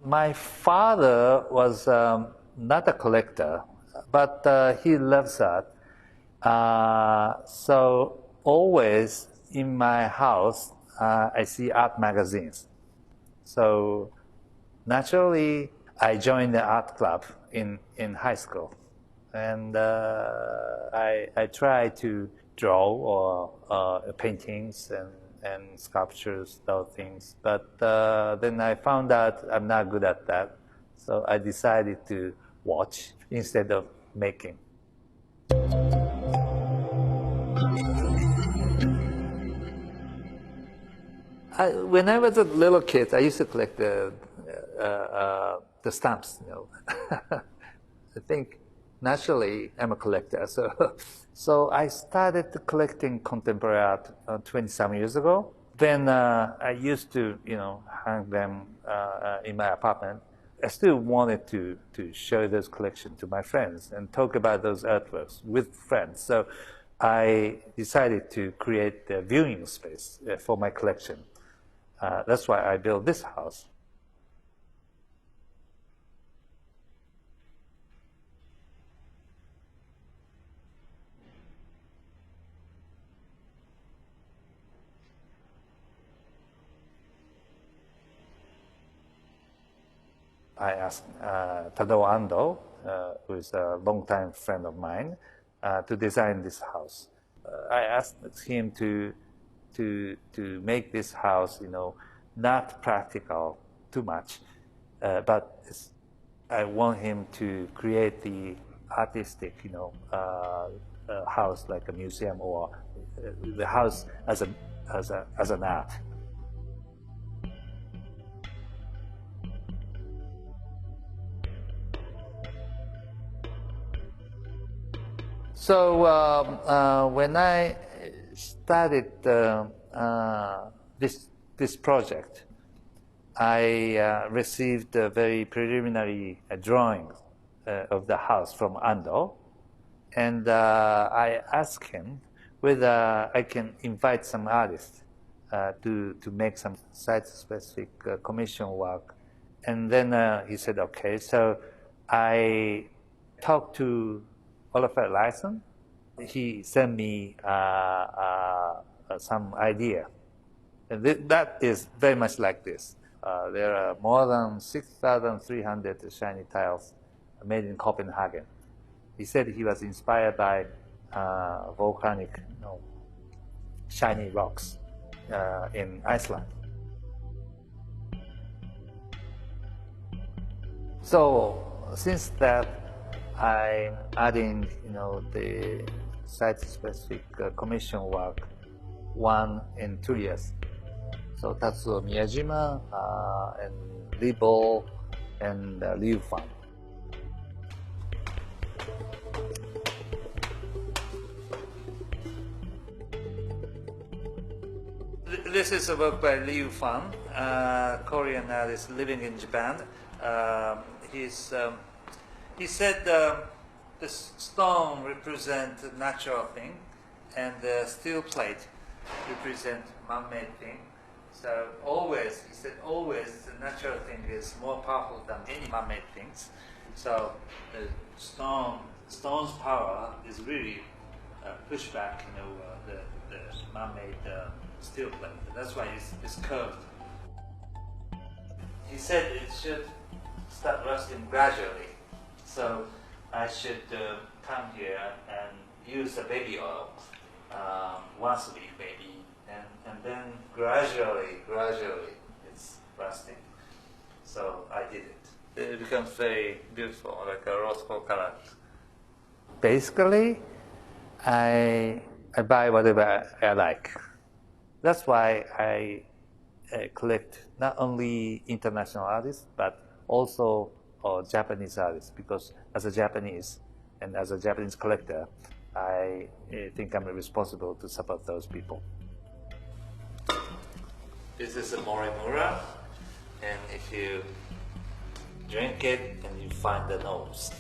My father was not a collector, but he loves art. So always in my house, I see art magazines. So naturally, I joined the art club in high school. And I try to draw or paintings and sculptures, those things. But then I found out I'm not good at that. So I decided to watch instead of making. When I was a little kid, I used to collect the stamps. I think naturally I'm a collector, so I started collecting contemporary art 20-some years ago. Then I used to hang them in my apartment. I still wanted to show those collections to my friends and talk about those artworks with friends. So I decided to create a viewing space for my collection. That's why I built this house. I asked Tadao Ando, who is a longtime friend of mine, to design this house. I asked him to make this house, not practical too much, but I want him to create the artistic, house like a museum or the house as an art. So when I started this project, I received a very preliminary drawing of the house from Ando, and I asked him whether I can invite some artists to make some site-specific commission work, and then he said okay. So I talked to Oliver Lyson. He sent me some idea. And that is very much like this. There are more than 6,300 shiny tiles made in Copenhagen. He said he was inspired by volcanic shiny rocks in Iceland. So since that, I'm adding, the site-specific commission work 1 and 2 years. So Tatsuo Miyajima and Li Bo and Liu Fan. This is a work by Liu Fan, Korean artist living in Japan. He said the stone represents a natural thing, and the steel plate represents man-made thing. So always, he said, always the natural thing is more powerful than any man-made things. So the stone's power is really pushed back, the man-made steel plate. That's why it's curved. He said it should start rusting gradually. So I should come here and use the baby oil once a week maybe, and then gradually it's rusting. So I did it. It becomes very beautiful, like a rose gold color. Basically, I buy whatever I like. That's why I collect not only international artists, but also Japanese artists, because as a Japanese and as a Japanese collector, I think I'm responsible to support those people. This is a Morimura, and if you drink it and you find the nose.